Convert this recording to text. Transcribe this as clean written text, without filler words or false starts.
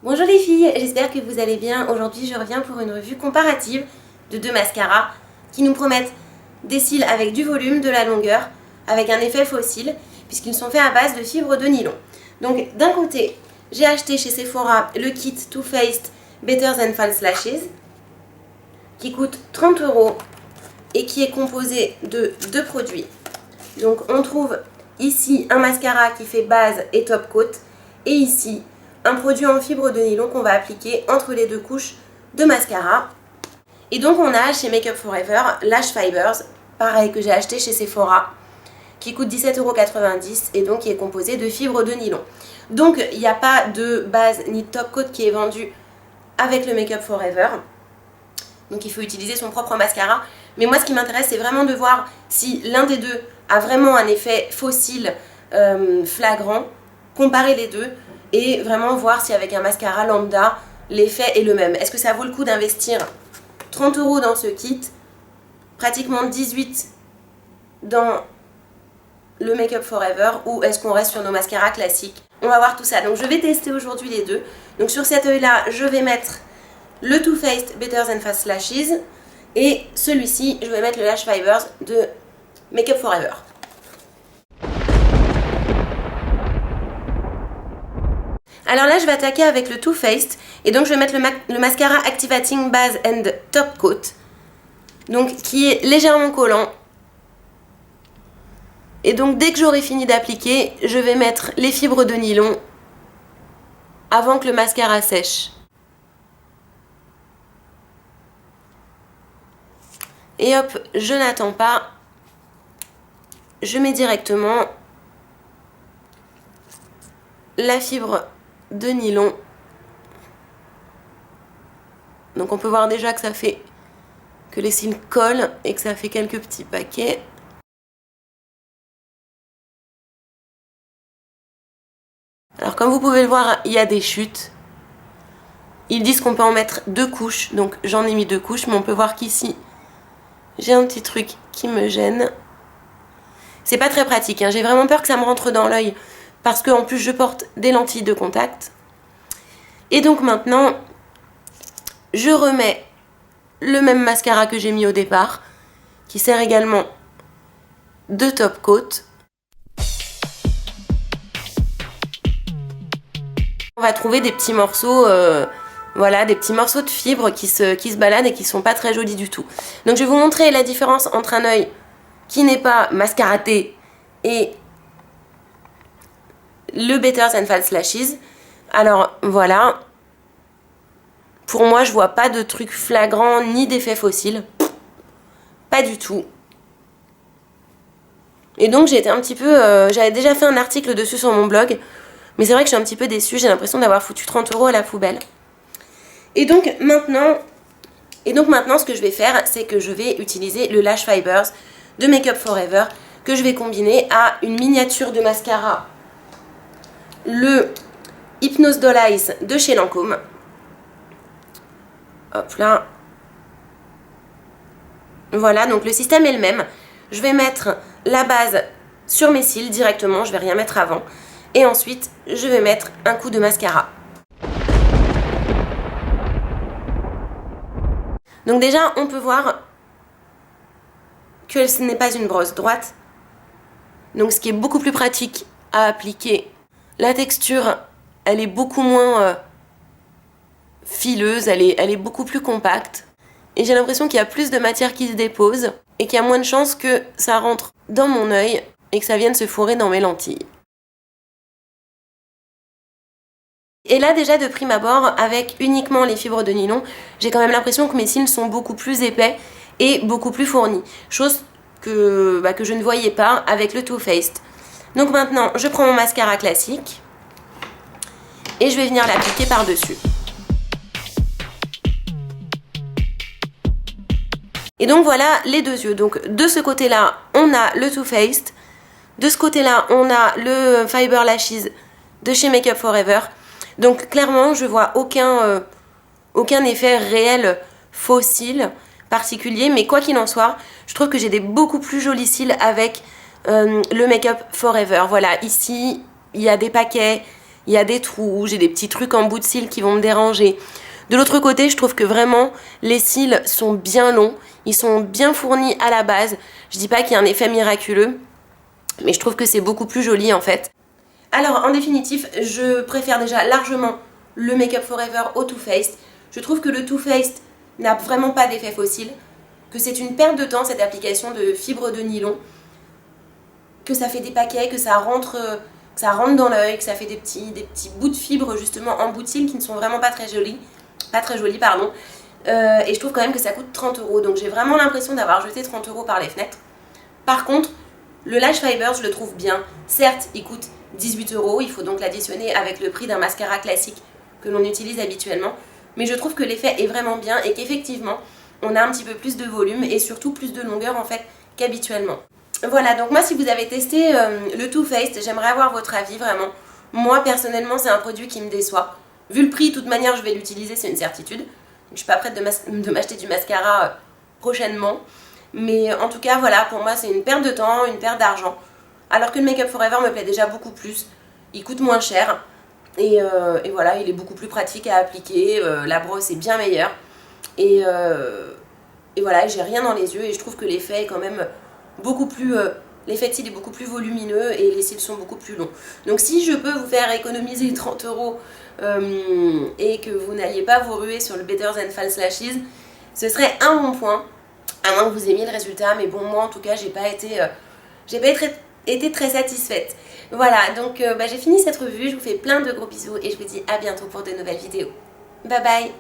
Bonjour les filles, j'espère que vous allez bien. Aujourd'hui je reviens pour une revue comparative de deux mascaras qui nous promettent des cils avec du volume, de la longueur, avec un effet faux cils, puisqu'ils sont faits à base de fibres de nylon. Donc d'un côté, j'ai acheté chez Sephora le kit Too Faced Better Than False Lashes, qui coûte 30 € et qui est composé de deux produits. Donc on trouve ici un mascara qui fait base et top coat, et ici un produit en fibre de nylon qu'on va appliquer entre les deux couches de mascara. Et donc on a chez Make Up For Ever Lash Fibers, pareil, que j'ai acheté chez Sephora, qui coûte 17,90 € et donc qui est composé de fibres de nylon. Donc il n'y a pas de base ni de top coat qui est vendu avec le Make Up For Ever. Donc il faut utiliser son propre mascara. Mais moi ce qui m'intéresse c'est vraiment de voir si l'un des deux a vraiment un effet faux cils flagrant, comparer les deux et vraiment voir si avec un mascara lambda l'effet est le même. Est-ce que ça vaut le coup d'investir 30 € dans ce kit, pratiquement 18 dans le Make Up For Ever, ou est-ce qu'on reste sur nos mascaras classiques? On va voir tout ça. Donc je vais tester aujourd'hui les deux. Donc sur cet œil là je vais mettre le Too Faced Better Than False Lashes et celui-ci je vais mettre le Lash Fibers de Make Up For Ever. Alors là je vais attaquer avec le Too Faced et donc je vais mettre le mascara Activating Base and Top Coat, donc qui est légèrement collant. Et donc dès que j'aurai fini d'appliquer, je vais mettre les fibres de nylon avant que le mascara sèche. Et hop, je n'attends pas, je mets directement la fibre de nylon. Donc on peut voir déjà que ça fait que les cils collent et que ça fait quelques petits paquets. Alors comme vous pouvez le voir, il y a des chutes. Ils disent qu'on peut en mettre 2 couches, donc j'en ai mis 2 couches, mais on peut voir qu'ici j'ai un petit truc qui me gêne. C'est pas très pratique, hein. J'ai vraiment peur que ça me rentre dans l'œil parce qu'en plus je porte des lentilles de contact. Et donc maintenant, je remets le même mascara que j'ai mis au départ, qui sert également de top coat. On va trouver des petits morceaux, voilà, des petits morceaux de fibres qui se baladent et qui sont pas très jolis du tout. Donc je vais vous montrer la différence entre un œil qui n'est pas mascaraté et le Better Than False Lashes. Alors voilà, pour moi je vois pas de truc flagrant ni d'effet faux cils, pas du tout. Et donc j'ai été un petit peu, j'avais déjà fait un article dessus sur mon blog, mais c'est vrai que je suis un petit peu déçue, j'ai l'impression d'avoir foutu 30 € à la poubelle. Et donc maintenant ce que je vais faire, c'est que je vais utiliser le Lash Fibers de Make Up For Ever, que je vais combiner à une miniature de mascara, le Hypnose Doll Eyes de chez Lancôme. Hop là. Voilà, donc le système est le même. Je vais mettre la base sur mes cils directement, je vais rien mettre avant. Et ensuite, je vais mettre un coup de mascara. Donc déjà, on peut voir que ce n'est pas une brosse droite. Donc ce qui est beaucoup plus pratique à appliquer. La texture, elle est beaucoup moins fileuse, elle est beaucoup plus compacte. Et j'ai l'impression qu'il y a plus de matière qui se dépose et qu'il y a moins de chances que ça rentre dans mon œil et que ça vienne se fourrer dans mes lentilles. Et là déjà de prime abord, avec uniquement les fibres de nylon, j'ai quand même l'impression que mes cils sont beaucoup plus épais et beaucoup plus fournis. Chose que je ne voyais pas avec le Too Faced. Donc maintenant, je prends mon mascara classique et je vais venir l'appliquer par-dessus. Et donc voilà les deux yeux. Donc de ce côté-là, on a le Too Faced. De ce côté-là, on a le Fiber Lashes de chez Make Up For Ever. Donc clairement, je vois aucun effet réel faux cils particulier. Mais quoi qu'il en soit, je trouve que j'ai des beaucoup plus jolis cils avec le Make Up For Ever. Voilà, ici, il y a des paquets. il y a des trous, j'ai des petits trucs en bout de cils qui vont me déranger. De l'autre côté, je trouve que vraiment les cils sont bien longs, ils sont bien fournis à la base. Je dis pas qu'il y a un effet miraculeux, mais je trouve que c'est beaucoup plus joli en fait. Alors en définitive, je préfère déjà largement le Make Up For Ever au Too Faced. Je trouve que le Too Faced n'a vraiment pas d'effet fossile, que c'est une perte de temps cette application de fibres de nylon, que ça fait des paquets, que ça rentre dans l'œil, que ça fait des petits bouts de fibres justement en bout de cils qui ne sont vraiment pas très jolis. Et je trouve quand même que ça coûte 30 €, donc j'ai vraiment l'impression d'avoir jeté 30 € par les fenêtres. Par contre, le Lash Fiber, je le trouve bien. Certes, il coûte 18 €, il faut donc l'additionner avec le prix d'un mascara classique que l'on utilise habituellement. Mais je trouve que l'effet est vraiment bien et qu'effectivement, on a un petit peu plus de volume et surtout plus de longueur en fait qu'habituellement. Voilà, donc moi si vous avez testé le Too Faced, j'aimerais avoir votre avis vraiment. Moi personnellement, c'est un produit qui me déçoit. Vu le prix, de toute manière, je vais l'utiliser, c'est une certitude. Donc, je suis pas prête de m'acheter du mascara prochainement. Mais en tout cas, voilà, pour moi, c'est une perte de temps, une perte d'argent. Alors que le Make Up For Ever me plaît déjà beaucoup plus. Il coûte moins cher. Et voilà, il est beaucoup plus pratique à appliquer. La brosse est bien meilleure. Et voilà, j'ai rien dans les yeux. Et je trouve que l'effet est quand même beaucoup plus... l'effet de cils est beaucoup plus volumineux et les cils sont beaucoup plus longs. Donc si je peux vous faire économiser 30 € et que vous n'alliez pas vous ruer sur le Better Than False Lashes, ce serait un bon point, à moins que vous aimiez le résultat. Mais bon, moi en tout cas, j'ai pas été très satisfaite. Voilà, donc j'ai fini cette revue, je vous fais plein de gros bisous et je vous dis à bientôt pour de nouvelles vidéos. Bye bye!